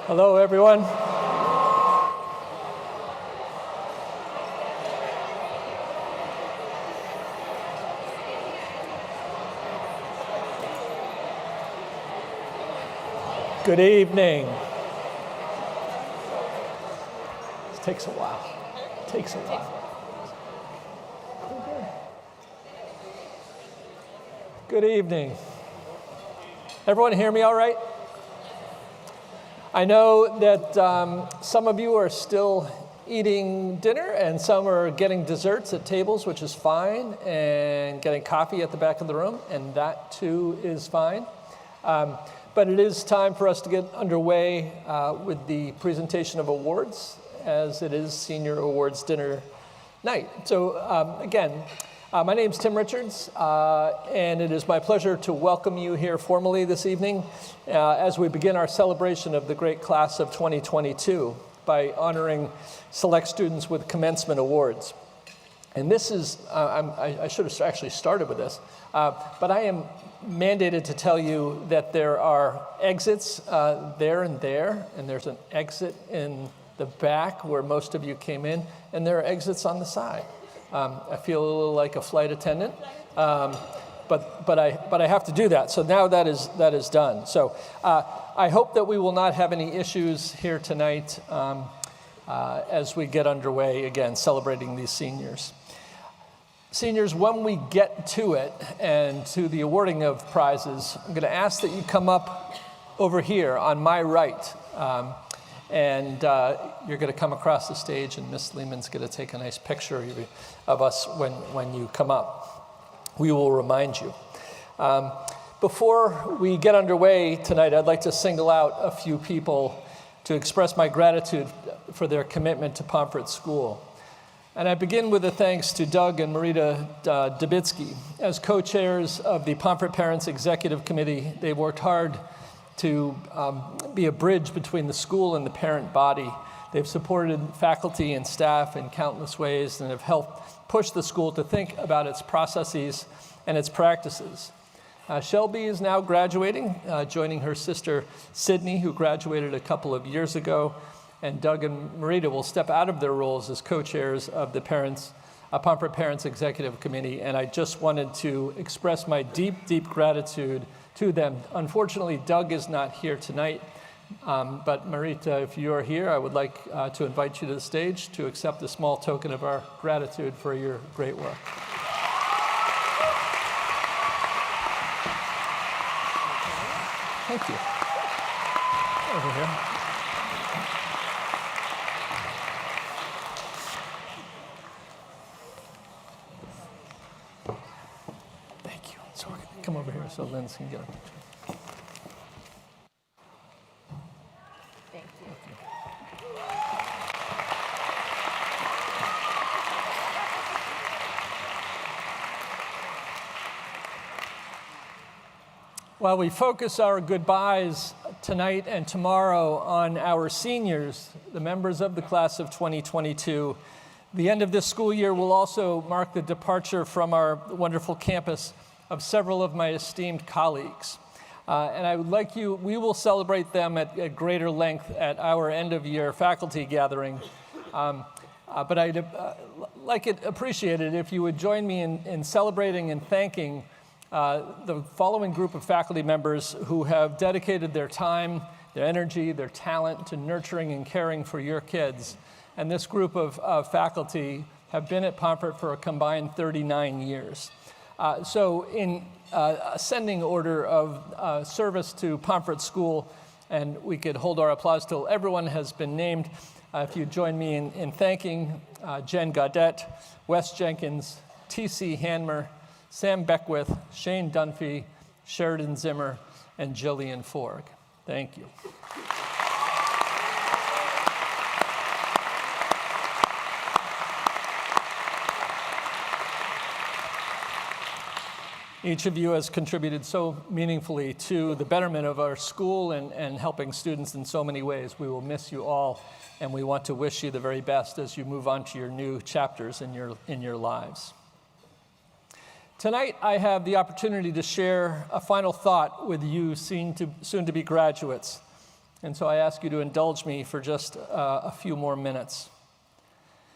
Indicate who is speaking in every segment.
Speaker 1: Hello, everyone. Good evening. This takes a while. It takes a while. Good evening. Everyone hear me all right? I know that some of you are still eating dinner and some are getting desserts at tables, which is fine, and getting coffee at the back of the room, and that too is fine. But it is time for us to get underway with the presentation of awards, as it is Senior Awards Dinner Night. So again, my name's Tim Richards, and it is my pleasure to welcome you here formally this evening as we begin our celebration of the great class of 2022 by honoring select students with commencement awards. And this is, I should have actually started with this, but I am mandated to tell you that there are exits there, and there's an exit in the back where most of you came in, and there are exits on the side. I feel a little like a flight attendant, but I have to do that. So now that is done. So I hope that we will not have any issues here tonight as we get underway again, celebrating these seniors. Seniors, when we get to it and to the awarding of prizes, I'm going to ask that you come up over here on my right. And you're going to come across the stage, and Miss Lehman's going to take a nice picture of us when you come up. We will remind you. Before we get underway tonight, I'd like to single out a few people to express my gratitude for their commitment to Pomfret School. And I begin with a thanks to Doug and Marita Dubitsky. As co-chairs of the Pomfret Parents Executive Committee, they worked hard to be a bridge between the school and the parent body. They've supported faculty and staff in countless ways and have helped push the school to think about its processes and its practices. Shelby is now graduating, joining her sister Sydney, who graduated a couple of years ago, and Doug and Marita will step out of their roles as co-chairs of the Pomfret Parents Executive Committee, and I just wanted to express my deep, deep gratitude to them. Unfortunately, Doug is not here tonight, but Marita, if you are here, I would like to invite you to the stage to accept a small token of our gratitude for your great work. Thank you. Over here. Come over here so Lynn can get a picture.
Speaker 2: Thank you.
Speaker 1: While we focus our goodbyes tonight and tomorrow on our seniors, the members of the class of 2022, the end of this school year will also mark the departure from our wonderful campus of several of my esteemed colleagues. And we will celebrate them at greater length at our end-of-year faculty gathering. But I'd appreciate it if you would join me in celebrating and thanking the following group of faculty members who have dedicated their time, their energy, their talent to nurturing and caring for your kids. And this group of faculty have been at Pomfret for a combined 39 years. So in ascending order of service to Pomfret School, and we could hold our applause till everyone has been named, if you join me in thanking Jen Gaudette, Wes Jenkins, T.C. Hanmer, Sam Beckwith, Shane Dunphy, Sheridan Zimmer, and Jillian Forg. Thank you. Each of you has contributed so meaningfully to the betterment of our school and helping students in so many ways. We will miss you all, and we want to wish you the very best as you move on to your new chapters in your lives. Tonight, I have the opportunity to share a final thought with you soon to be graduates. and so I ask you to indulge me for just a few more minutes.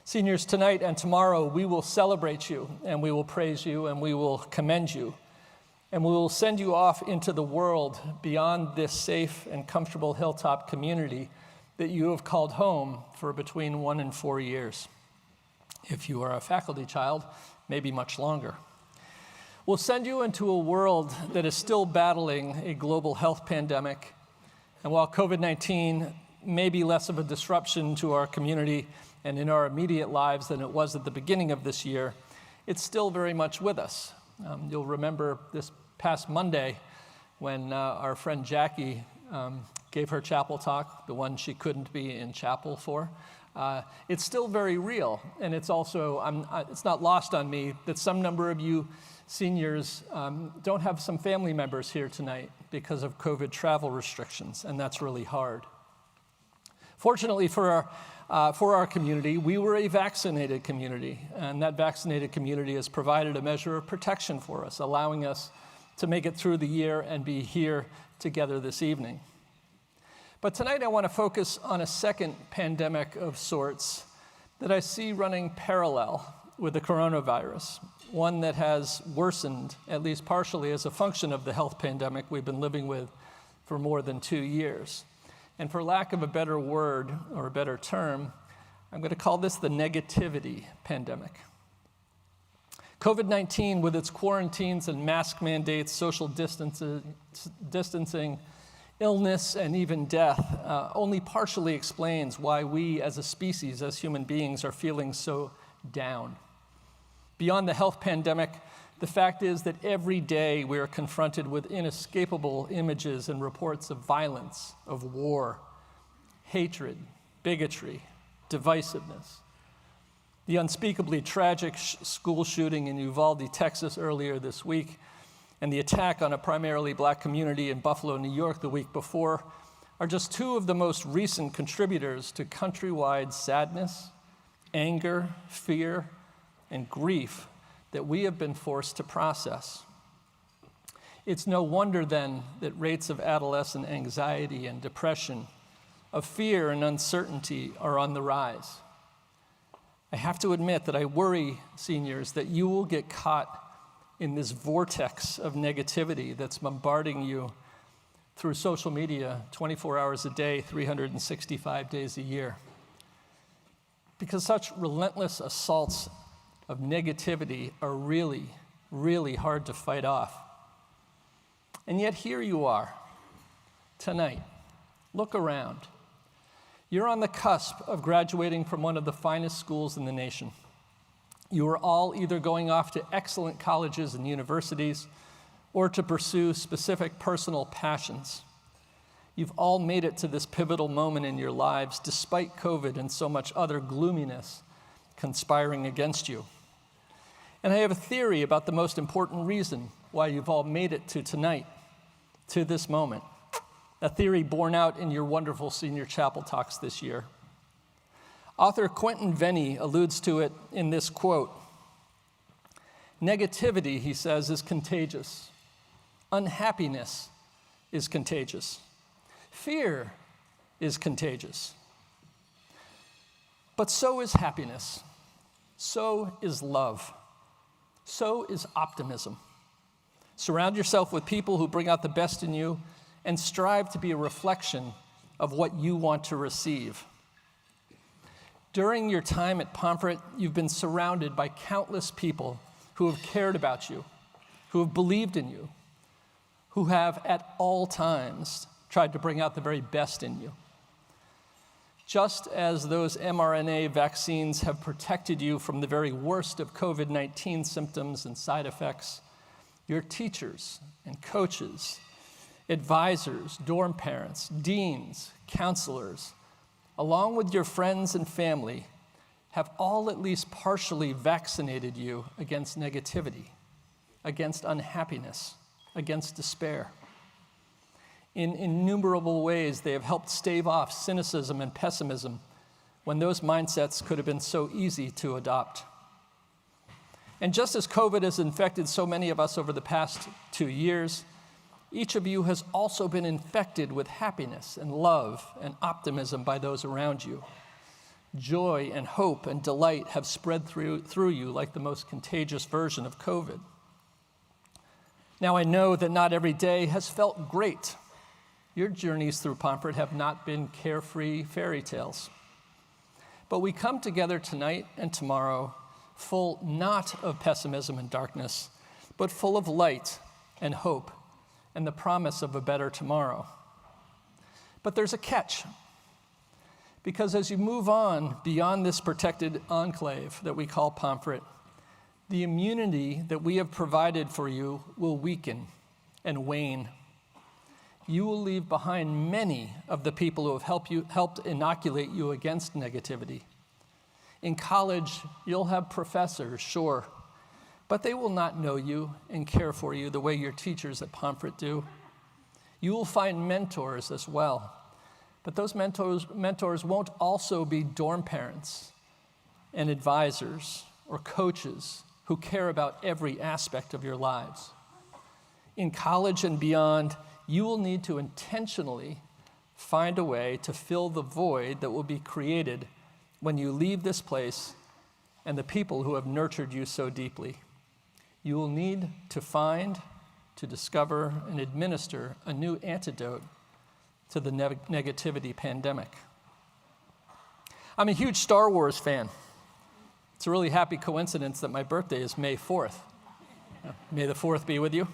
Speaker 1: Seniors, tonight and tomorrow, we will celebrate you, and we will praise you, and we will commend you, and we will send you off into the world beyond this safe and comfortable hilltop community that you have called home for between 1 and 4 years. If you are a faculty child, maybe much longer. We'll send you into a world that is still battling a global health pandemic. And while COVID-19 may be less of a disruption to our community and in our immediate lives than it was at the beginning of this year, it's still very much with us. You'll remember this past Monday when our friend Jackie gave her chapel talk, the one she couldn't be in chapel for. It's still very real, and it's also, it's not lost on me that some number of you seniors don't have some family members here tonight because of COVID travel restrictions, and that's really hard. Fortunately for our community, we were a vaccinated community, and that vaccinated community has provided a measure of protection for us, allowing us to make it through the year and be here together this evening. But tonight I want to focus on a second pandemic of sorts that I see running parallel with the coronavirus, one that has worsened, at least partially, as a function of the health pandemic we've been living with for more than 2 years. And for lack of a better word or a better term, I'm going to call this the negativity pandemic. COVID-19, with its quarantines and mask mandates, social distancing, illness, and even death, only partially explains why we as a species, as human beings, are feeling so down. Beyond the health pandemic, the fact is that every day we are confronted with inescapable images and reports of violence, of war, hatred, bigotry, divisiveness. The unspeakably tragic school shooting in Uvalde, Texas earlier this week, and the attack on a primarily black community in Buffalo, New York the week before are just two of the most recent contributors to countrywide sadness, anger, fear, and grief that we have been forced to process. It's no wonder then that rates of adolescent anxiety and depression, of fear and uncertainty are on the rise. I have to admit that I worry, seniors, that you will get caught in this vortex of negativity that's bombarding you through social media 24 hours a day, 365 days a year. Because such relentless assaults of negativity are really, really hard to fight off. And yet here you are, tonight. Look around. You're on the cusp of graduating from one of the finest schools in the nation. You are all either going off to excellent colleges and universities or to pursue specific personal passions. You've all made it to this pivotal moment in your lives despite COVID and so much other gloominess conspiring against you. And I have a theory about the most important reason why you've all made it to tonight, to this moment. A theory borne out in your wonderful senior chapel talks this year. Author Quentin Vennie alludes to it in this quote. Negativity, he says, is contagious. Unhappiness is contagious. Fear is contagious. But so is happiness. So is love. So is optimism. Surround yourself with people who bring out the best in you and strive to be a reflection of what you want to receive. During your time at Pomfret, you've been surrounded by countless people who have cared about you, who have believed in you, who have at all times tried to bring out the very best in you. Just as those mRNA vaccines have protected you from the very worst of COVID-19 symptoms and side effects, your teachers and coaches, advisors, dorm parents, deans, counselors, along with your friends and family, have all at least partially vaccinated you against negativity, against unhappiness, against despair. In innumerable ways, they have helped stave off cynicism and pessimism when those mindsets could have been so easy to adopt. And just as COVID has infected so many of us over the past 2 years, each of you has also been infected with happiness and love and optimism by those around you. Joy and hope and delight have spread through you like the most contagious version of COVID. Now I know that not every day has felt great. Your journeys through Pomfret have not been carefree fairy tales. But we come together tonight and tomorrow full not of pessimism and darkness, but full of light and hope and the promise of a better tomorrow. But there's a catch. Because as you move on beyond this protected enclave that we call Pomfret, the immunity that we have provided for you will weaken and wane. You will leave behind many of the people who have helped inoculate you against negativity. In college, you'll have professors, sure, but they will not know you and care for you the way your teachers at Pomfret do. You will find mentors as well. But those mentors won't also be dorm parents and advisors or coaches who care about every aspect of your lives. In college and beyond, you will need to intentionally find a way to fill the void that will be created when you leave this place and the people who have nurtured you so deeply. You will need to find, to discover, and administer a new antidote to the negativity pandemic. I'm a huge Star Wars fan. It's a really happy coincidence that my birthday is May 4th. May the 4th be with you.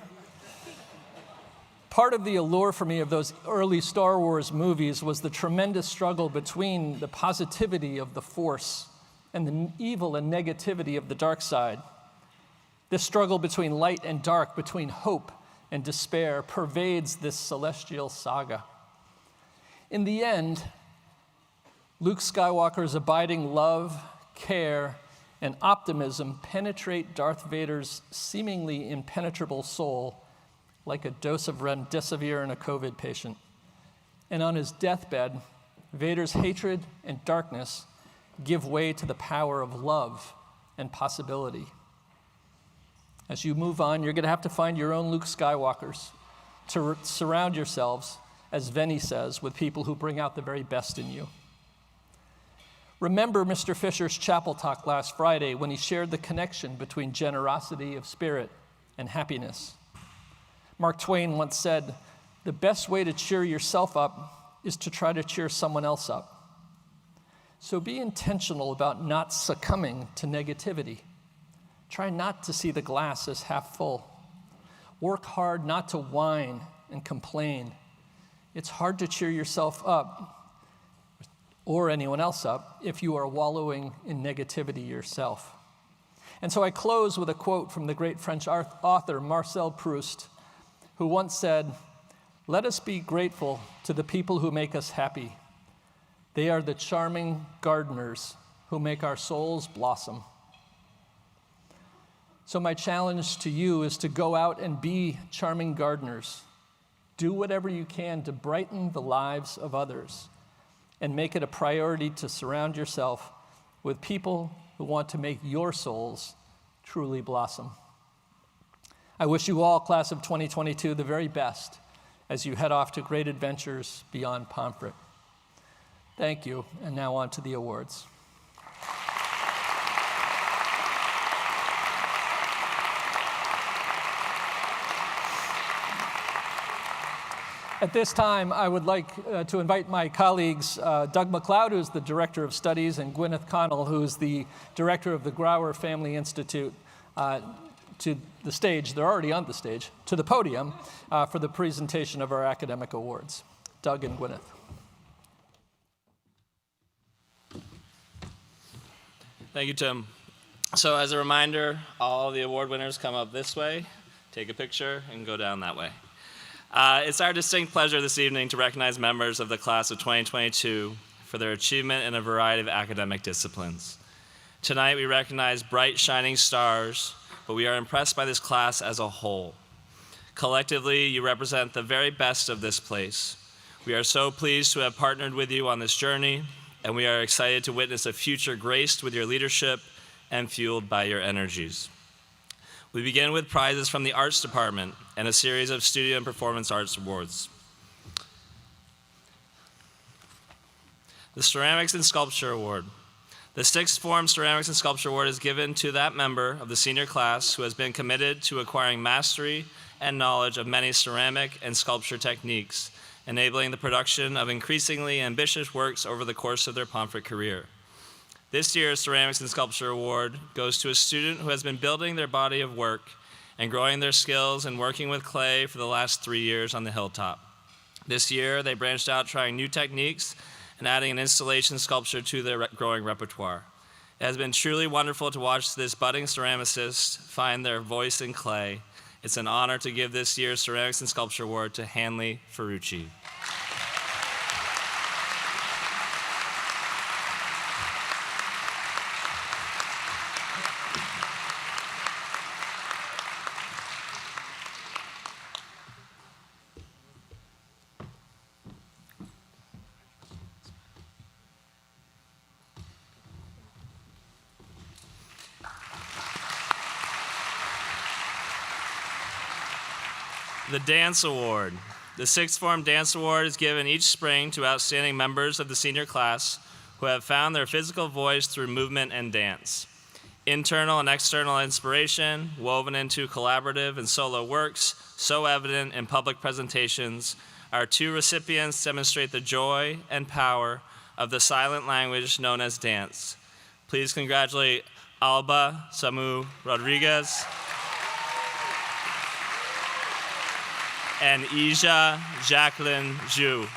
Speaker 1: Part of the allure for me of those early Star Wars movies was the tremendous struggle between the positivity of the Force and the evil and negativity of the dark side. This struggle between light and dark, between hope and despair, pervades this celestial saga. In the end, Luke Skywalker's abiding love, care, and optimism penetrate Darth Vader's seemingly impenetrable soul like a dose of remdesivir in a COVID patient. And on his deathbed, Vader's hatred and darkness give way to the power of love and possibility. As you move on, you're going to have to find your own Luke Skywalkers to surround yourselves, as Venny says, with people who bring out the very best in you. Remember Mr. Fisher's chapel talk last Friday when he shared the connection between generosity of spirit and happiness. Mark Twain once said, "The best way to cheer yourself up is to try to cheer someone else up." So be intentional about not succumbing to negativity. Try not to see the glass as half full. Work hard not to whine and complain. It's hard to cheer yourself up or anyone else up if you are wallowing in negativity yourself. And so I close with a quote from the great French author Marcel Proust, who once said, "Let us be grateful to the people who make us happy. They are the charming gardeners who make our souls blossom." So my challenge to you is to go out and be charming gardeners. Do whatever you can to brighten the lives of others and make it a priority to surround yourself with people who want to make your souls truly blossom. I wish you all, class of 2022, the very best as you head off to great adventures beyond Pomfret. Thank you, and now on to the awards. At this time, I would like to invite my colleagues, Doug McLeod, who's the Director of Studies, and Gwyneth Connell, who's the Director of the Grauer Family Institute, to the stage. They're already on the stage, to the podium, for the presentation of our academic awards. Doug and Gwyneth.
Speaker 3: Thank you, Tim. So as a reminder, all the award winners come up this way, take a picture, and go down that way. It's our distinct pleasure this evening to recognize members of the class of 2022 for their achievement in a variety of academic disciplines. Tonight we recognize bright, shining stars, but we are impressed by this class as a whole. Collectively, you represent the very best of this place. We are so pleased to have partnered with you on this journey, and we are excited to witness a future graced with your leadership and fueled by your energies. We begin with prizes from the Arts Department and a series of Studio and Performance Arts Awards. The Ceramics and Sculpture Award. The Sixth Form Ceramics and Sculpture Award is given to that member of the senior class who has been committed to acquiring mastery and knowledge of many ceramic and sculpture techniques, enabling the production of increasingly ambitious works over the course of their Pomfret career. This year's Ceramics and Sculpture Award goes to a student who has been building their body of work and growing their skills and working with clay for the last 3 years on the hilltop. This year, they branched out trying new techniques and adding an installation sculpture to their growing repertoire. It has been truly wonderful to watch this budding ceramicist find their voice in clay. It's an honor to give this year's Ceramics and Sculpture Award to Hanley Ferrucci. The Dance Award. The Sixth Form Dance Award is given each spring to outstanding members of the senior class who have found their physical voice through movement and dance. Internal and external inspiration, woven into collaborative and solo works, so evident in public presentations, our 2 recipients demonstrate the joy and power of the silent language known as dance. Please congratulate Alba Samu Rodriguez and Ija Jacqueline Zhu.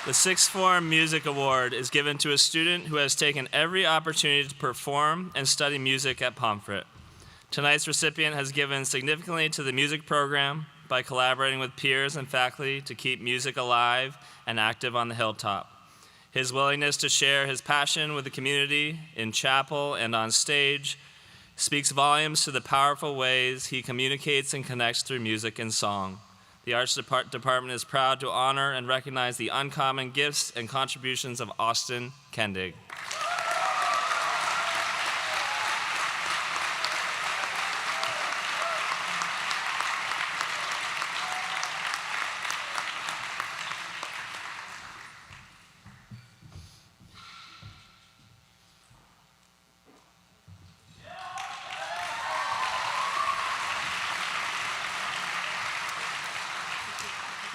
Speaker 3: The Sixth Form Music Award is given to a student who has taken every opportunity to perform and study music at Pomfret. Tonight's recipient has given significantly to the music program by collaborating with peers and faculty to keep music alive and active on the hilltop. His willingness to share his passion with the community in chapel and on stage speaks volumes to the powerful ways he communicates and connects through music and song. The Arts Department is proud to honor and recognize the uncommon gifts and contributions of Austin Kendig.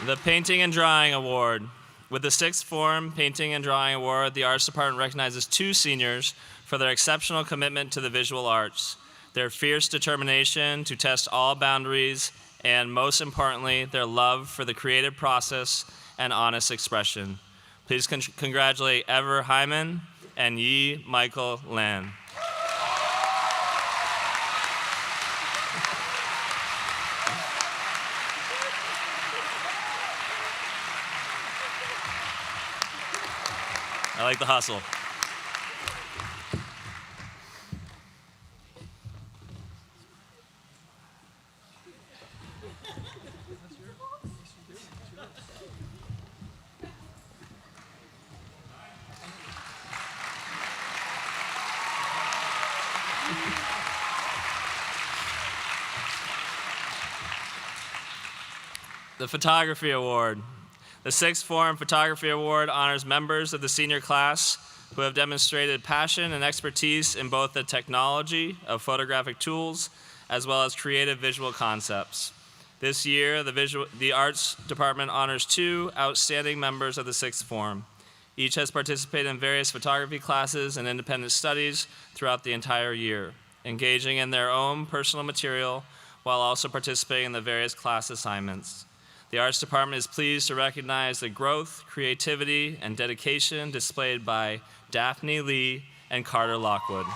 Speaker 3: The Painting and Drawing Award. With the Sixth Form Painting and Drawing Award, the Arts Department recognizes 2 seniors for their exceptional commitment to the visual arts, their fierce determination to test all boundaries, and most importantly, their love for the creative process and honest expression. Please congratulate Ever Hyman and Yi Michael Lan. I like the hustle. The Photography Award. The Sixth Form Photography Award honors members of the senior class who have demonstrated passion and expertise in both the technology of photographic tools as well as creative visual concepts. This year, the Arts Department honors 2 outstanding members of the Sixth Form. Each has participated in various photography classes and independent studies throughout the entire year, engaging in their own personal material while also participating in the various class assignments. The Arts Department is pleased to recognize the growth, creativity, and dedication displayed by Daphne Lee and Carter Lockwood.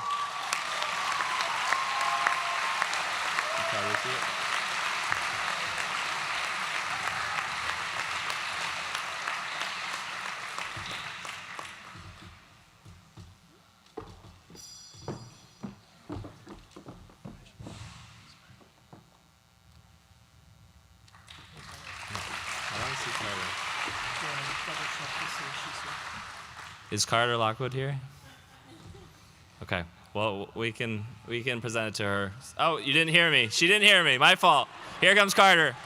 Speaker 3: Is Carter Lockwood here? Okay. Well, we can present it to her. Oh, you didn't hear me. She didn't hear me. My fault. Here comes Carter.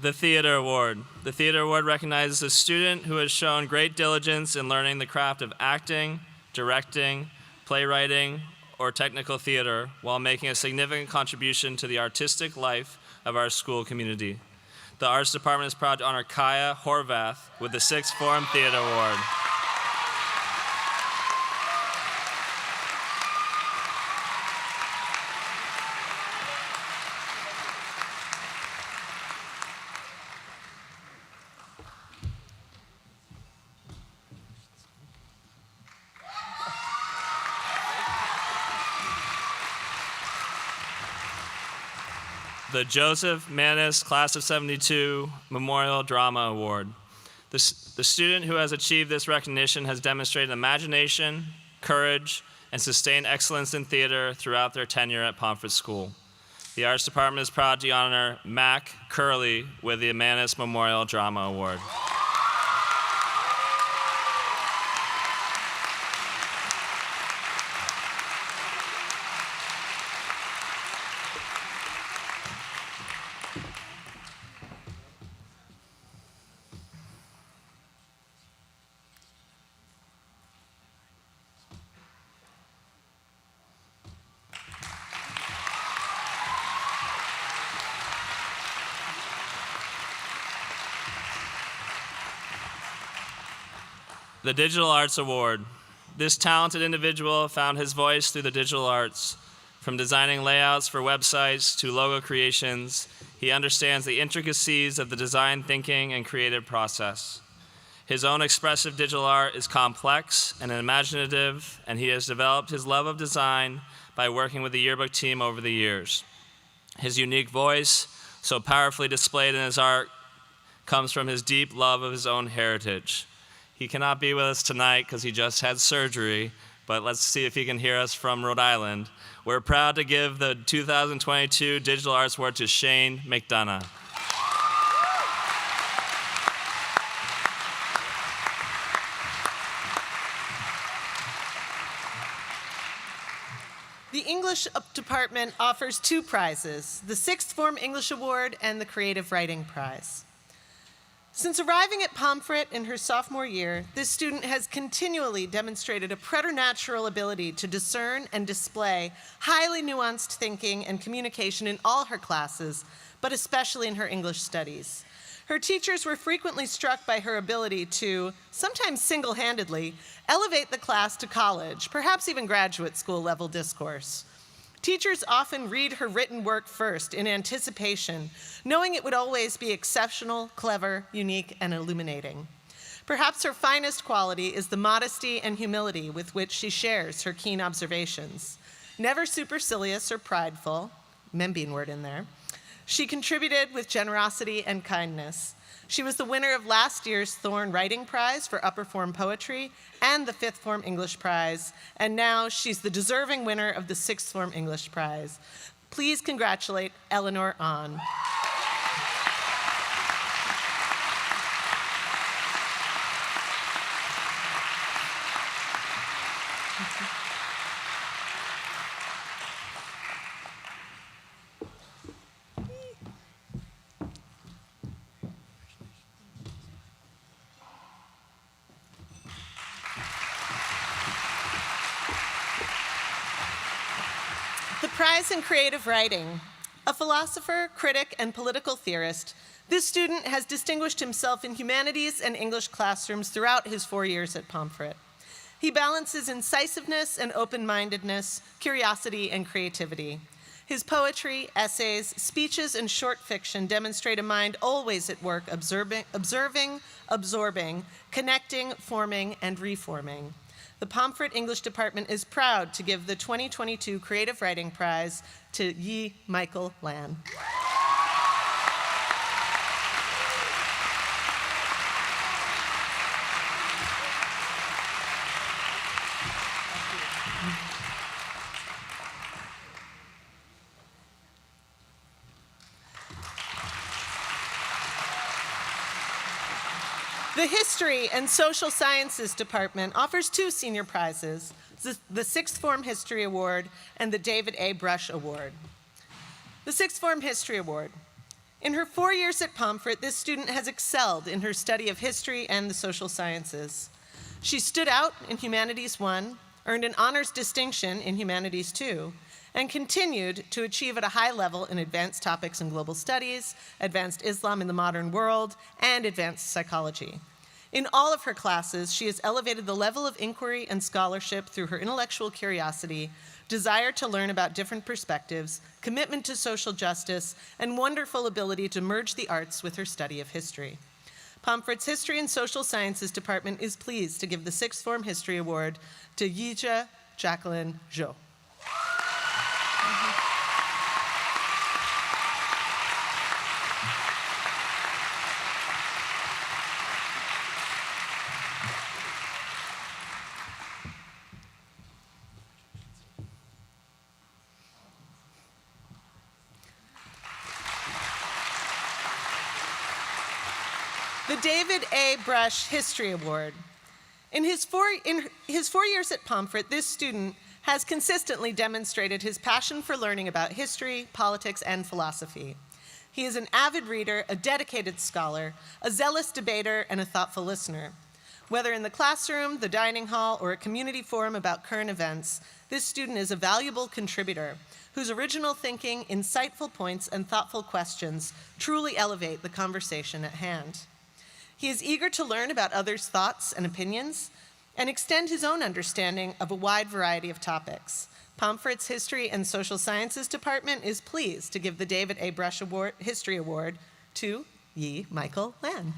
Speaker 3: The Theater Award. The Theater Award recognizes a student who has shown great diligence in learning the craft of acting, directing, playwriting, or technical theater while making a significant contribution to the artistic life of our school community. The Arts Department is proud to honor Kaya Horvath with the 6th Form Theater Award. The Joseph Manis Class of 72 Memorial Drama Award. The student who has achieved this recognition has demonstrated imagination, courage, and sustained excellence in theater throughout their tenure at Pomfret School. The Arts Department is proud to honor Mac Curley with the Manis Memorial Drama Award. The Digital Arts Award. This talented individual found his voice through the digital arts. From designing layouts for websites to logo creations, he understands the intricacies of the design thinking and creative process. His own expressive digital art is complex and imaginative, and he has developed his love of design by working with the yearbook team over the years. His unique voice, so powerfully displayed in his art, comes from his deep love of his own heritage. He cannot be with us tonight because he just had surgery, but let's see if he can hear us from Rhode Island. We're proud to give the 2022 Digital Arts Award to Shane McDonough.
Speaker 4: The English Department offers 2 prizes, the 6th Form English Award and the Creative Writing Prize. Since arriving at Pomfret in her sophomore year, this student has continually demonstrated a preternatural ability to discern and display highly nuanced thinking and communication in all her classes, but especially in her English studies. Her teachers were frequently struck by her ability to, sometimes single-handedly, elevate the class to college, perhaps even graduate school level discourse. Teachers often read her written work first in anticipation, knowing it would always be exceptional, clever, unique, and illuminating. Perhaps her finest quality is the modesty and humility with which she shares her keen observations. Never supercilious or prideful, Membean word in there, she contributed with generosity and kindness. She was the winner of last year's Thorne Writing Prize for Upper Form Poetry and the 5th Form English Prize, and now she's the deserving winner of the 6th Form English Prize. Please congratulate Eleanor Ahn. The prize in creative writing. A philosopher, critic, and political theorist, this student has distinguished himself in humanities and English classrooms throughout his 4 years at Pomfret. He balances incisiveness and open-mindedness, curiosity and creativity. His poetry, essays, speeches, and short fiction demonstrate a mind always at work observing, absorbing, connecting, forming, and reforming. The Pomfret English Department is proud to give the 2022 Creative Writing Prize to Yi Michael Lan. The History and Social Sciences Department offers 2 senior prizes, the Sixth Form History Award and the David A. Brush Award. The Sixth Form History Award. In her 4 years at Pomfret, this student has excelled in her study of history and the social sciences. She stood out in Humanities 1, earned an honors distinction in Humanities 2, and continued to achieve at a high level in advanced topics in global studies, advanced Islam in the modern world, and advanced psychology. In all of her classes, she has elevated the level of inquiry and scholarship through her intellectual curiosity, desire to learn about different perspectives, commitment to social justice, and wonderful ability to merge the arts with her study of history. Pomfret's History and Social Sciences Department is pleased to give the Sixth Form History Award to Yija Jacqueline Zhou. The David A. Brush History Award. In his 4 years at Pomfret, this student has consistently demonstrated his passion for learning about history, politics, and philosophy. He is an avid reader, a dedicated scholar, a zealous debater, and a thoughtful listener. Whether in the classroom, the dining hall, or a community forum about current events, this student is a valuable contributor whose original thinking, insightful points, and thoughtful questions truly elevate the conversation at hand. He is eager to learn about others' thoughts and opinions and extend his own understanding of a wide variety of topics. Pomfret's History and Social Sciences Department is pleased to give the David A. Brush Award, History Award to Yi Michael Lan.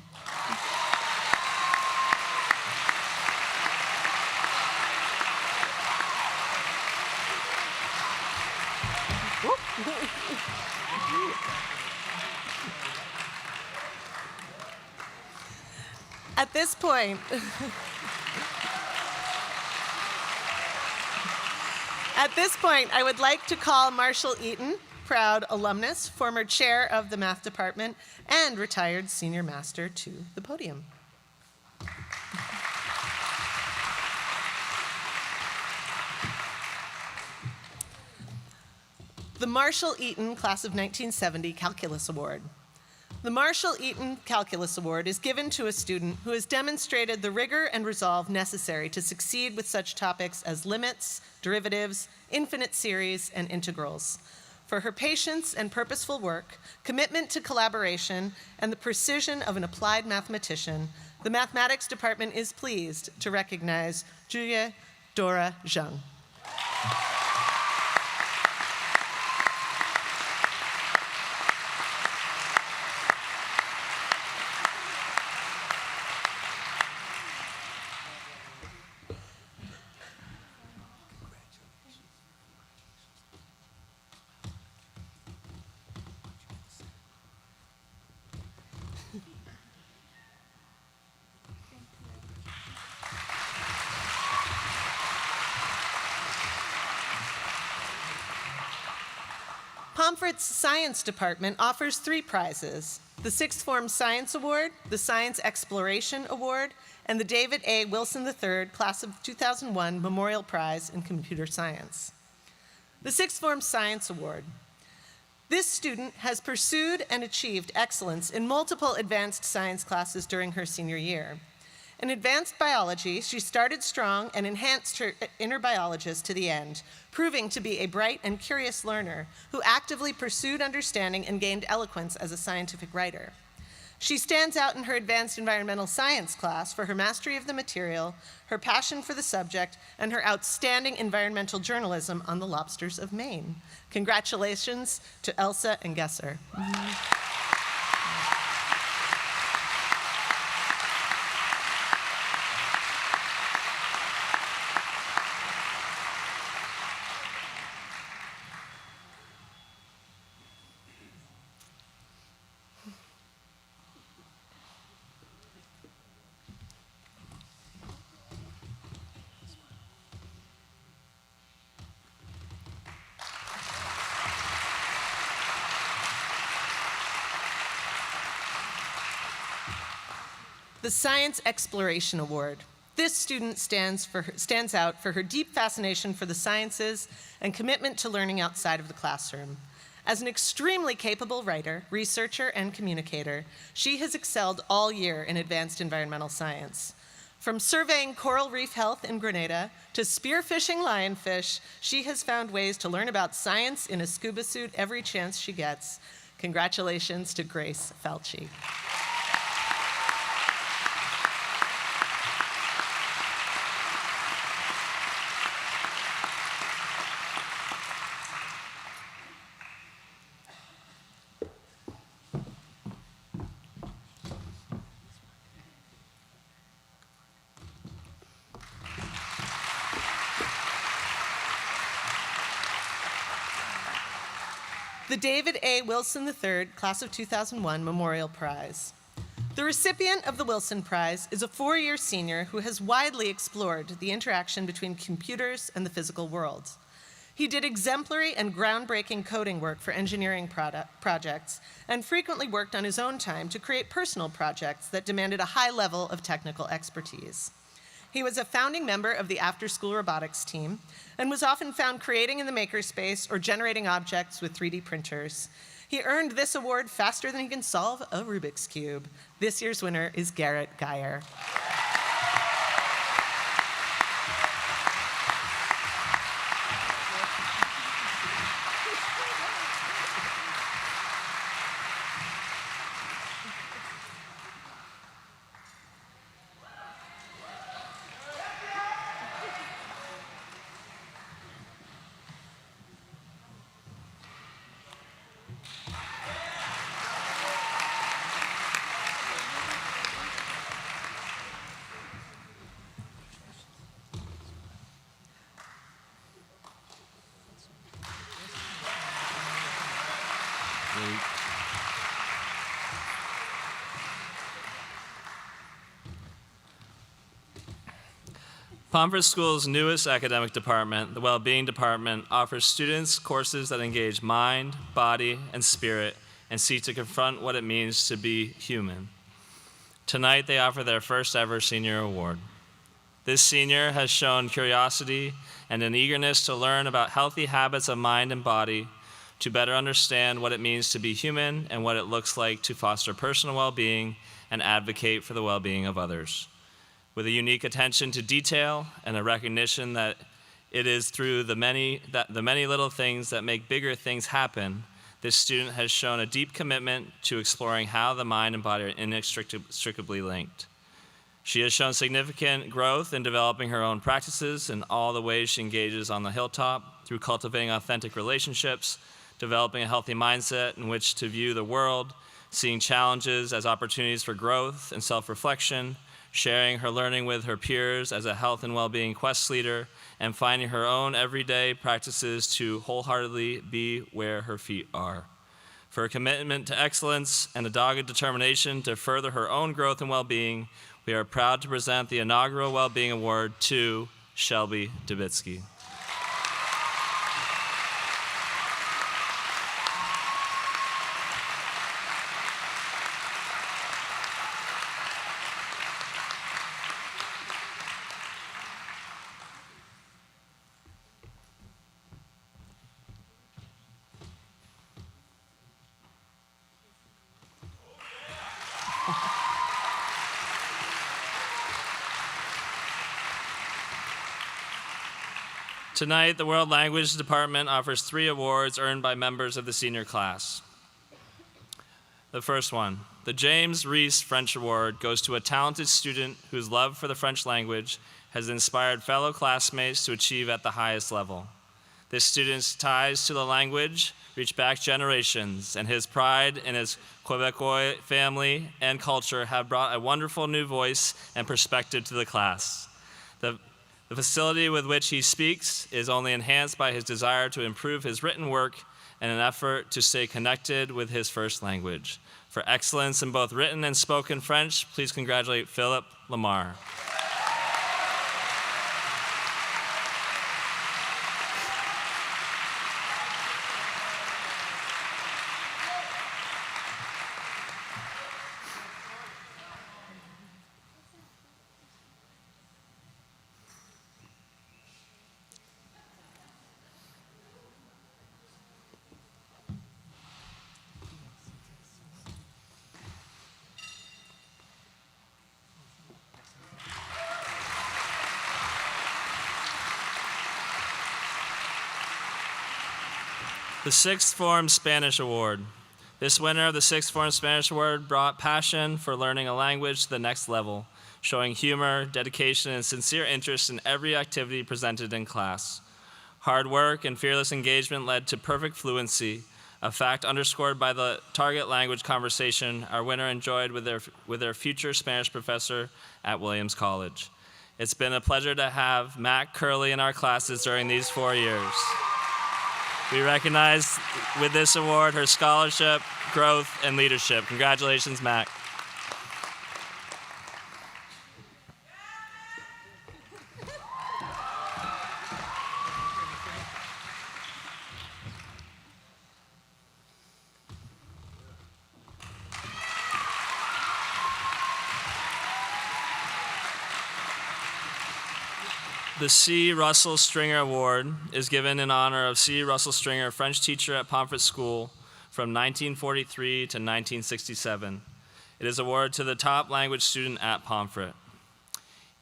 Speaker 4: At this point, I would like to call Marshall Eaton, proud alumnus, former chair of the math department, and retired senior master, to the podium. The Marshall Eaton Class of 1970 Calculus Award. The Marshall Eaton Calculus Award is given to a student who has demonstrated the rigor and resolve necessary to succeed with such topics as limits, derivatives, infinite series, and integrals. For her patience and purposeful work, commitment to collaboration, and the precision of an applied mathematician, the Mathematics Department is pleased to recognize Julia Dora Zhang. Pomfret's Science Department offers 3 prizes: the Sixth Form Science Award, the Science Exploration Award, and the David A. Wilson III Class of 2001 Memorial Prize in Computer Science. The Sixth Form Science Award. This student has pursued and achieved excellence in multiple advanced science classes during her senior year. In advanced biology, she started strong and enhanced her inner biologist to the end, proving to be a bright and curious learner who actively pursued understanding and gained eloquence as a scientific writer. She stands out in her advanced environmental science class for her mastery of the material, her passion for the subject, and her outstanding environmental journalism on the lobsters of Maine. Congratulations to Elsa and Gesser. the Science Exploration Award. This student stands out for her deep fascination for the sciences and commitment to learning outside of the classroom. As an extremely capable writer, researcher, and communicator, she has excelled all year in advanced environmental science. From surveying coral reef health in Grenada to spearfishing lionfish, she has found ways to learn about science in a scuba suit every chance she gets. Congratulations to Grace Felci. The David A. Wilson III, Class of 2001 Memorial Prize. The recipient of the Wilson Prize is a 4-year senior who has widely explored the interaction between computers and the physical world. He did exemplary and groundbreaking coding work for engineering projects and frequently worked on his own time to create personal projects that demanded a high level of technical expertise. He was a founding member of the after-school robotics team and was often found creating in the makerspace or generating objects with 3D printers. He earned this award faster than he can solve a Rubik's Cube. This year's winner is Garrett Geyer.
Speaker 3: Pomfret School's newest academic department, the Wellbeing Department, offers students courses that engage mind, body, and spirit and seek to confront what it means to be human. Tonight, they offer their first ever senior award. This senior has shown curiosity and an eagerness to learn about healthy habits of mind and body, to better understand what it means to be human and what it looks like to foster personal well-being and advocate for the well-being of others. With a unique attention to detail and a recognition that it is through the many little things that make bigger things happen, this student has shown a deep commitment to exploring how the mind and body are inextricably linked. She has shown significant growth in developing her own practices in all the ways she engages on the hilltop, through cultivating authentic relationships, developing a healthy mindset in which to view the world, seeing challenges as opportunities for growth and self-reflection, sharing her learning with her peers as a health and well-being quest leader, and finding her own everyday practices to wholeheartedly be where her feet are. For her commitment to excellence and a dogged determination to further her own growth and well-being, we are proud to present the inaugural Well-Being Award to Shelby Dubitsky. Tonight, the World Language Department offers 3 awards earned by members of the senior class. The first one, the James Reese French Award, goes to a talented student whose love for the French language has inspired fellow classmates to achieve at the highest level. This student's ties to the language reach back generations, and his pride in his Quebecois family and culture have brought a wonderful new voice and perspective to the class. The facility with which he speaks is only enhanced by his desire to improve his written work and an effort to stay connected with his first language. For excellence in both written and spoken French, please congratulate Philip Lamar. The Sixth Form Spanish Award. This winner of the Sixth Form Spanish Award brought passion for learning a language to the next level, showing humor, dedication, and sincere interest in every activity presented in class. Hard work and fearless engagement led to perfect fluency, a fact underscored by the target language conversation our winner enjoyed with their future Spanish professor at Williams College. It's been a pleasure to have Matt Curley in our classes during these 4 years. We recognize with this award her scholarship, growth, and leadership. Congratulations, Matt. The C. Russell Stringer Award is given in honor of C. Russell Stringer, a French teacher at Pomfret School from 1943 to 1967. It is awarded to the top language student at Pomfret.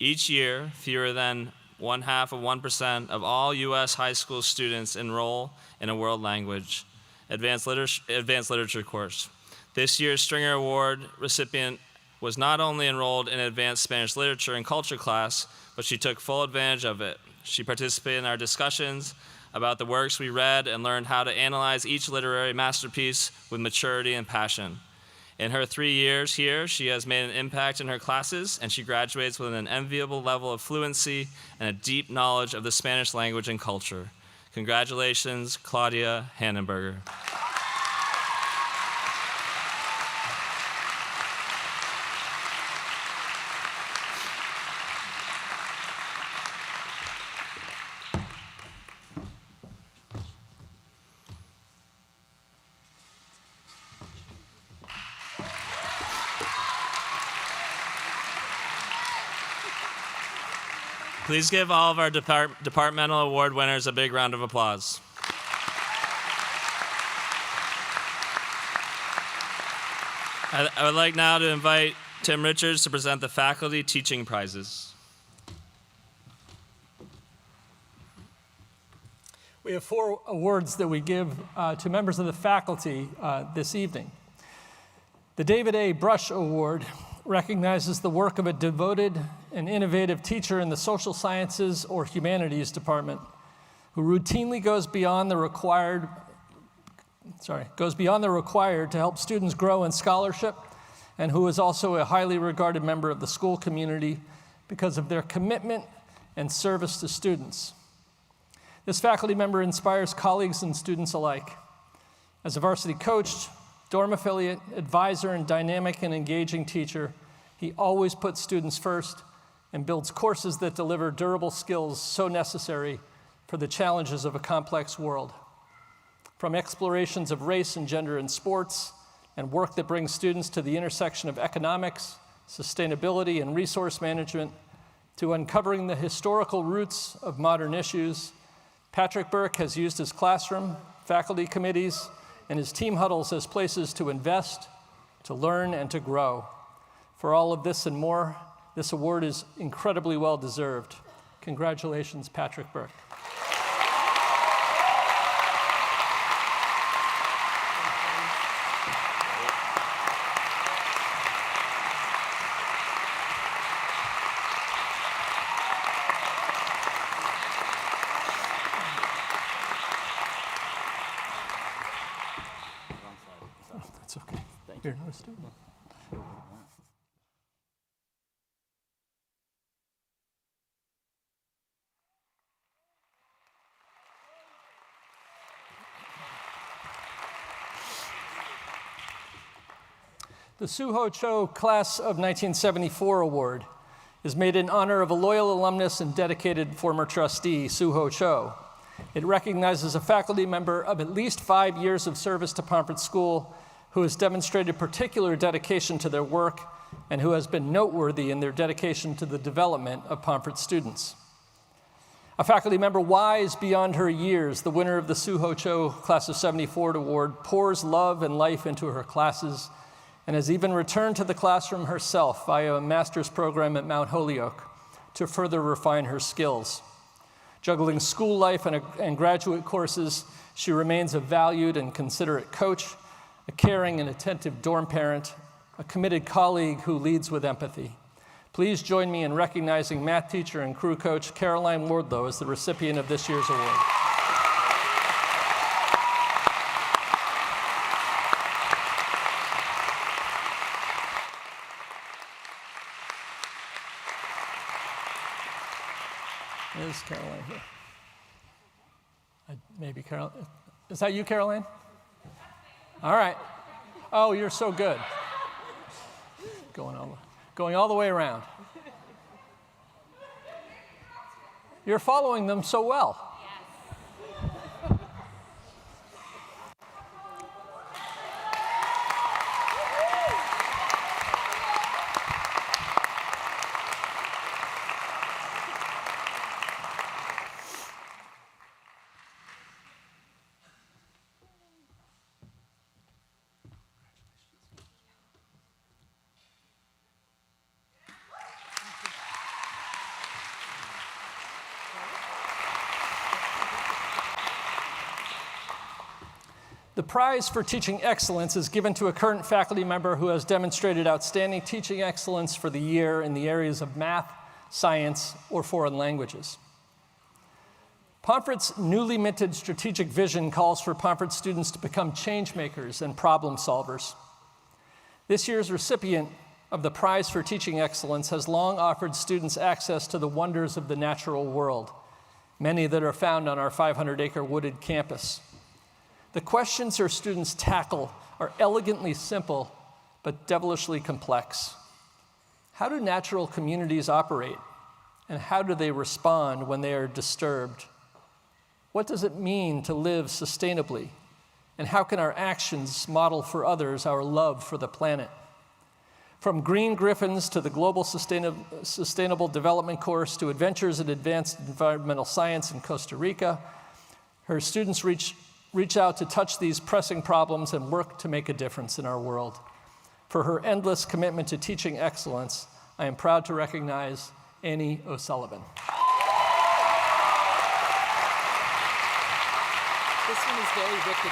Speaker 3: Each year, fewer than 0.5% of all U.S. high school students enroll in a world language advanced literature course. This year's Stringer Award recipient was not only enrolled in advanced Spanish literature and culture class, but she took full advantage of it. She participated in our discussions about the works we read and learned how to analyze each literary masterpiece with maturity and passion. In her 3 years here, she has made an impact in her classes, and she graduates with an enviable level of fluency and a deep knowledge of the Spanish language and culture. Congratulations, Claudia Hannenberger. Please give all of our departmental award winners a big round of applause. I would like now to invite Tim Richards to present the faculty teaching prizes.
Speaker 1: We have 4 awards that we give to members of the faculty this evening. The David A. Brush Award recognizes the work of a devoted and innovative teacher in the social sciences or humanities department who routinely goes beyond the required to help students grow in scholarship, and who is also a highly regarded member of the school community because of their commitment and service to students. This faculty member inspires colleagues and students alike. As a varsity coach, dorm affiliate, advisor, and dynamic and engaging teacher, he always puts students first and builds courses that deliver durable skills so necessary for the challenges of a complex world. From explorations of race and gender in sports and work that brings students to the intersection of economics, sustainability, and resource management, to uncovering the historical roots of modern issues, Patrick Burke has used his classroom, faculty committees, and his team huddles as places to invest, to learn, and to grow. For all of this and more, this award is incredibly well-deserved. Congratulations, Patrick Burke. That's okay. You're not a student. The Suho Cho Class of 1974 Award is made in honor of a loyal alumnus and dedicated former trustee, Suho Cho. It recognizes a faculty member of at least 5 years of service to Pomfret School who has demonstrated particular dedication to their work and who has been noteworthy in their dedication to the development of Pomfret students. A faculty member wise beyond her years, the winner of the Suho Cho Class of 74 Award pours love and life into her classes and has even returned to the classroom herself via a master's program at Mount Holyoke to further refine her skills. Juggling school life and graduate courses, she remains a valued and considerate coach, a caring and attentive dorm parent, a committed colleague who leads with empathy. Please join me in recognizing math teacher and crew coach Caroline Wardlow as the recipient of this year's award. Is Caroline here? Maybe Caroline. Is that you, Caroline? All right. Oh, you're so good. Going all the way around. You're following them so well. The prize for teaching excellence is given to a current faculty member who has demonstrated outstanding teaching excellence for the year in the areas of math, science, or foreign languages. Pomfret's newly minted strategic vision calls for Pomfret students to become change makers and problem solvers. This year's recipient of the prize for teaching excellence has long offered students access to the wonders of the natural world, many that are found on our 500-acre wooded campus. The questions her students tackle are elegantly simple, but devilishly complex. How do natural communities operate? And how do they respond when they are disturbed? What does it mean to live sustainably? And how can our actions model for others our love for the planet? From green griffins to the Global Sustainable Development course to adventures in advanced environmental science in Costa Rica, her students reach out to touch these pressing problems and work to make a difference in our world. For her endless commitment to teaching excellence, I am proud to recognize Annie O'Sullivan.
Speaker 5: This one is very rickety.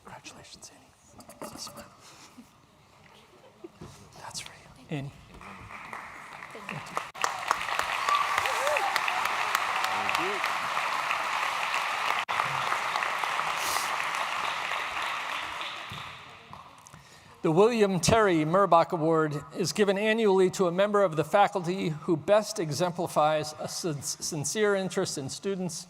Speaker 1: Congratulations, Annie. That's for you. Annie.
Speaker 5: Thank you.
Speaker 1: The William Terry Murbach Award is given annually to a member of the faculty who best exemplifies a sincere interest in students,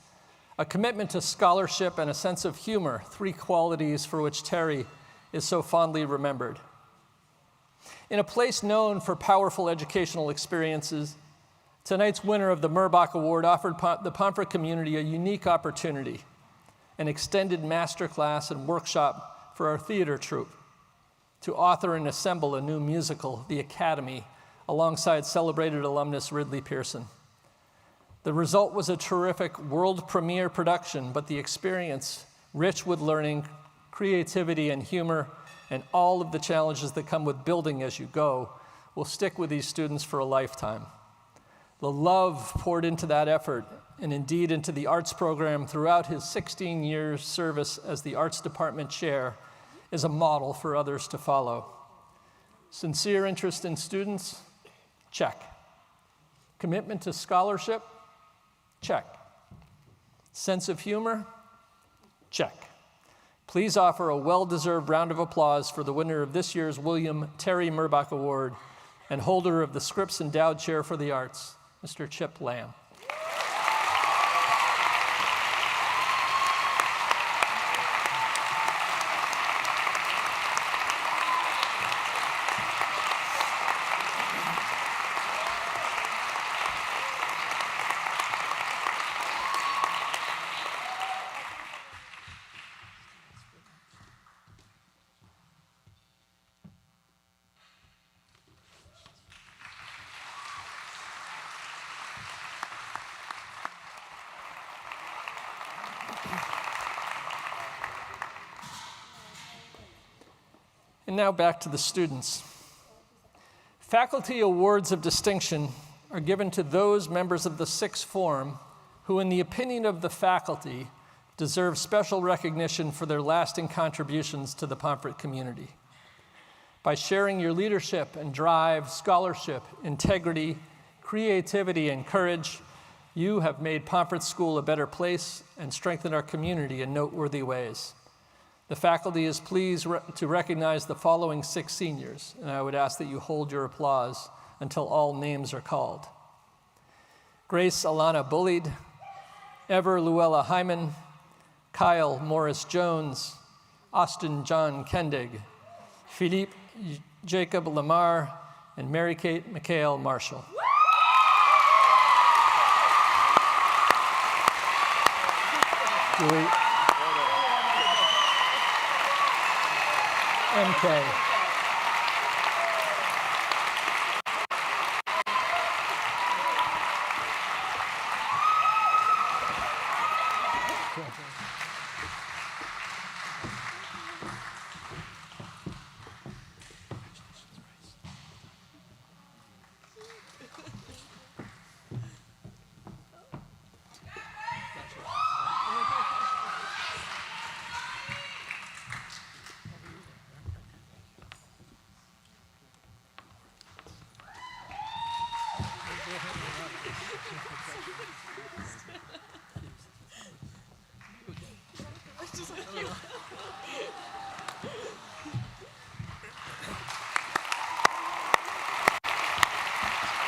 Speaker 1: a commitment to scholarship, and a sense of humor, three qualities for which Terry is so fondly remembered. In a place known for powerful educational experiences, tonight's winner of the Murbach Award offered the Pomfret community a unique opportunity, an extended masterclass and workshop for our theater troupe to author and assemble a new musical, The Academy, alongside celebrated alumnus Ridley Pearson. The result was a terrific world premiere production, but the experience, rich with learning, creativity, and humor, and all of the challenges that come with building as you go, will stick with these students for a lifetime. The love poured into that effort, and indeed into the arts program throughout his 16 years service as the arts department chair, is a model for others to follow. Sincere interest in students? Check. Commitment to scholarship? Check. Sense of humor? Check. Please offer a well-deserved round of applause for the winner of this year's William Terry Murbach Award and holder of the Scripps Endowed Chair for the Arts, Mr. Chip Lamb. And now back to the students. Faculty awards of distinction are given to those members of the sixth form who, in the opinion of the faculty, deserve special recognition for their lasting contributions to the Pomfret community. By sharing your leadership and drive, scholarship, integrity, creativity, and courage, you have made Pomfret School a better place and strengthened our community in noteworthy ways. The faculty is pleased to recognize the following 6 seniors, and I would ask that you hold your applause until all names are called. Grace Alana Bullied, Ever Luella Hyman, Kyle Morris Jones, Austin John Kendig, Philippe Jacob Lamar, and Mary Kate McHale Marshall. Julie MK.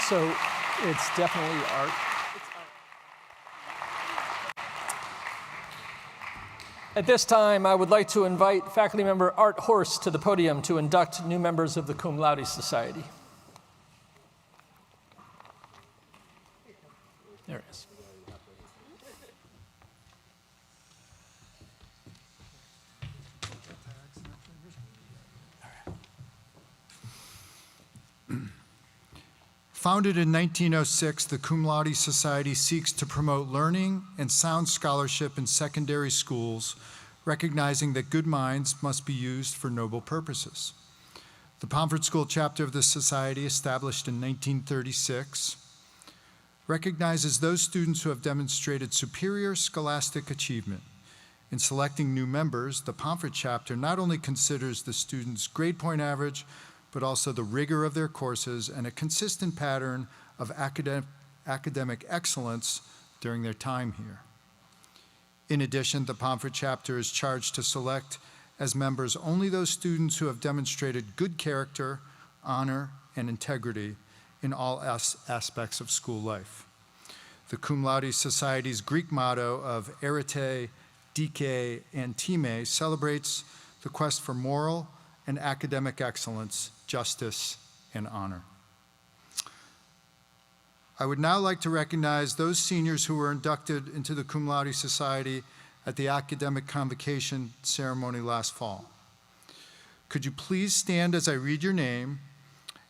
Speaker 1: So it's definitely art. At this time, I would like to invite faculty member Art Horst to the podium to induct new members of the Cum Laude Society. There it is.
Speaker 6: Founded in 1906, the Cum Laude Society seeks to promote learning and sound scholarship in secondary schools, recognizing that good minds must be used for noble purposes. The Pomfret School chapter of the Society, established in 1936, recognizes those students who have demonstrated superior scholastic achievement. In selecting new members, the Pomfret chapter not only considers the students' grade point average, but also the rigor of their courses and a consistent pattern of academic excellence during their time here. In addition, the Pomfret chapter is charged to select as members only those students who have demonstrated good character, honor, and integrity in all aspects of school life. The Cum Laude Society's Greek motto of arete, dike, and time celebrates the quest for moral and academic excellence, justice, and honor. I would now like to recognize those seniors who were inducted into the Cum Laude Society at the academic convocation ceremony last fall. Could you please stand as I read your name,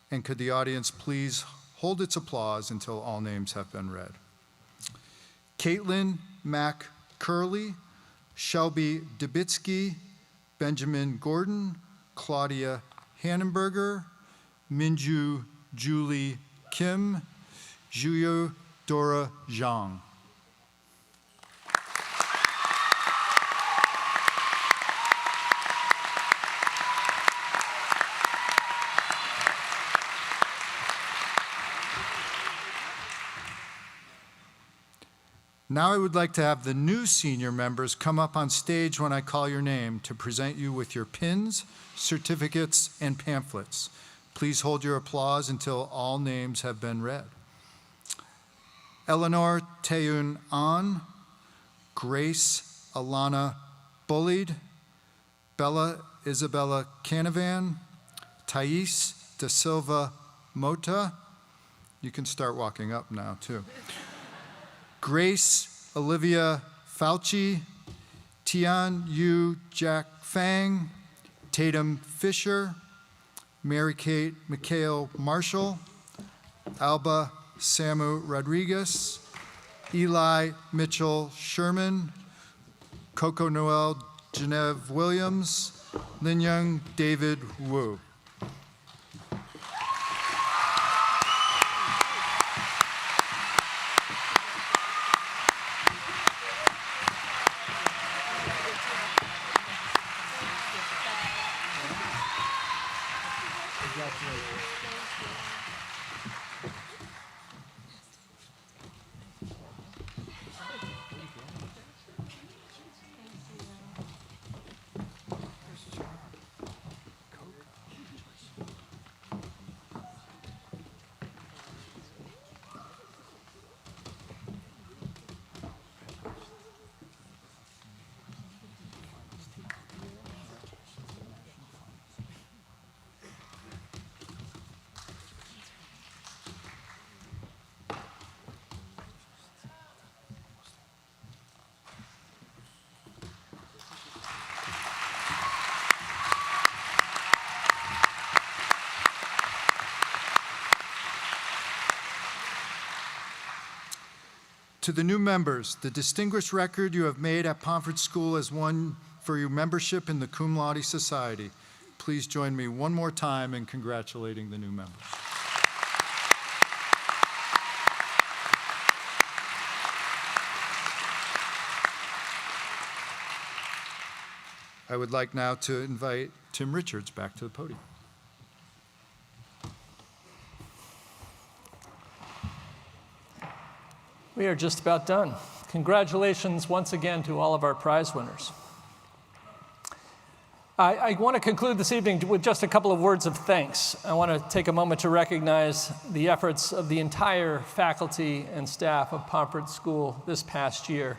Speaker 6: and could the audience please hold its applause until all names have been read? Caitlin Mack Curley, Shelby Dubitsky, Benjamin Gordon, Claudia Hannenberger, Minju Julie Kim, Juyo Dora Zhang. Now I would like to have the new senior members come up on stage when I call your name to present you with your pins, certificates, and pamphlets. Please hold your applause until all names have been read. Eleanor Taeyun An, Grace Alana Bullied, Bella Isabella Canavan, Thais Da Silva Mota. You can start walking up now, too. Grace Olivia Fauci, Tian Yu Jack Fang, Tatum Fisher, Mary Kate McHale Marshall, Alba Samu Rodriguez, Eli Mitchell Sherman, Coco Noel Genevieve Williams, Lin Young David Wu. To the new members, the distinguished record you have made at Pomfret School has won for your membership in the Cum Laude Society. Please join me one more time in congratulating the new members. I would like now to invite Tim Richards back to the podium.
Speaker 1: We are just about done. Congratulations once again to all of our prize winners. I want to conclude this evening with just a couple of words of thanks. I want to take a moment to recognize the efforts of the entire faculty and staff of Pomfret School this past year.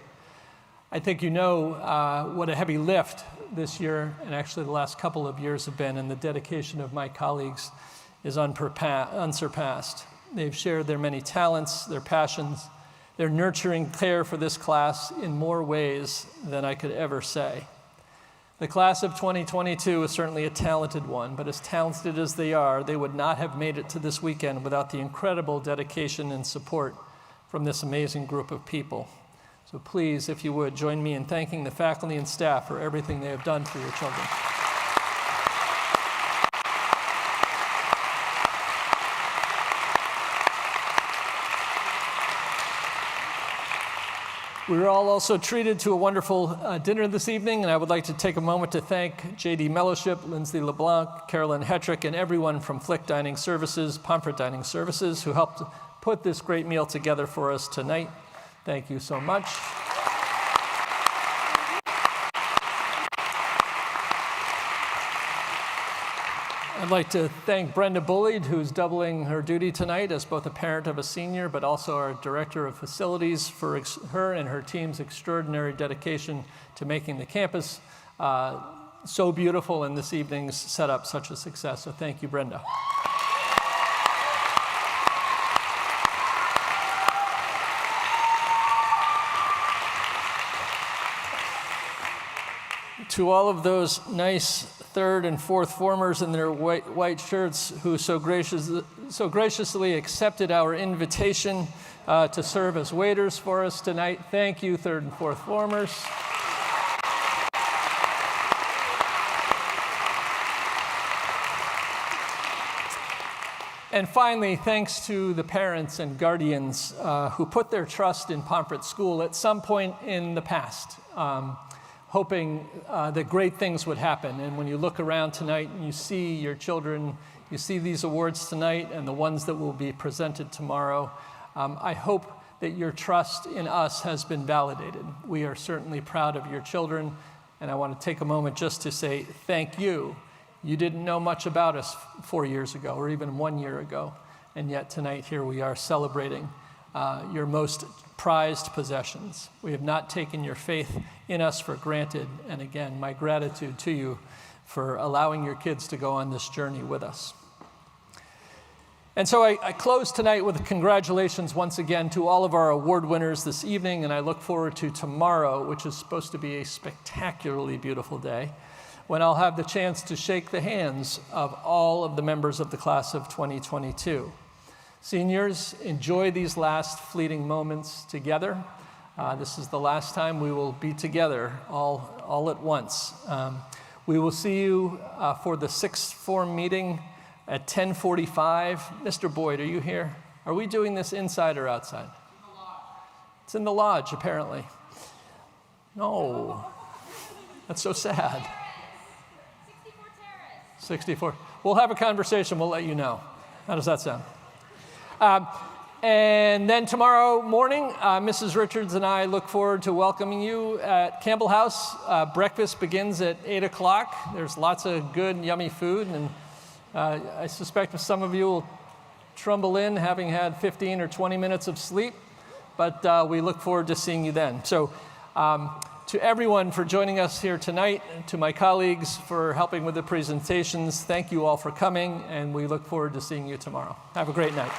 Speaker 1: I think you know what a heavy lift this year, and actually the last couple of years have been, and the dedication of my colleagues is unsurpassed. They've shared their many talents, their passions, their nurturing care for this class in more ways than I could ever say. The class of 2022 is certainly a talented one, but as talented as they are, they would not have made it to this weekend without the incredible dedication and support from this amazing group of people. So please, if you would, join me in thanking the faculty and staff for everything they have done for your children. We were all also treated to a wonderful dinner this evening, and I would like to take a moment to thank J.D. Mellowship, Lindsay LeBlanc, Carolyn Hetrick, and everyone from Flick Dining Services, Pomfret Dining Services, who helped put this great meal together for us tonight. Thank you so much. I'd like to thank Brenda Bullied, who's doubling her duty tonight as both a parent of a senior, but also our Director of Facilities, for her and her team's extraordinary dedication to making the campus so beautiful and this evening's setup such a success. So thank you, Brenda. To all of those nice third and fourth formers in their white shirts who so graciously accepted our invitation to serve as waiters for us tonight, thank you, third and fourth formers. And finally, thanks to the parents and guardians who put their trust in Pomfret School at some point in the past, hoping that great things would happen. And when you look around tonight and you see your children, you see these awards tonight and the ones that will be presented tomorrow, I hope that your trust in us has been validated. We are certainly proud of your children, and I want to take a moment just to say thank you. You didn't know much about us 4 years ago or even 1 year ago, and yet tonight here we are celebrating your most prized possessions. We have not taken your faith in us for granted, and again, my gratitude to you for allowing your kids to go on this journey with us. And so I close tonight with congratulations once again to all of our award winners this evening, and I look forward to tomorrow, which is supposed to be a spectacularly beautiful day, when I'll have the chance to shake the hands of all of the members of the class of 2022. Seniors, enjoy these last fleeting moments together. This is the last time we will be together all at once. We will see you for the sixth form meeting at 10:45. Mr. Boyd, are you here? Are we doing this inside or outside? In the lodge. It's in the lodge, apparently. No. That's so sad. 64. We'll have a conversation. We'll let you know. How does that sound? And then tomorrow morning, Mrs. Richards and I look forward to welcoming you at Campbell House. Breakfast begins at 8 o'clock. There's lots of good and yummy food, and I suspect some of you will trundle in having had 15 or 20 minutes of sleep, but we look forward to seeing you then. So to everyone for joining us here tonight, to my colleagues for helping with the presentations, thank you all for coming, and we look forward to seeing you tomorrow. Have a great night.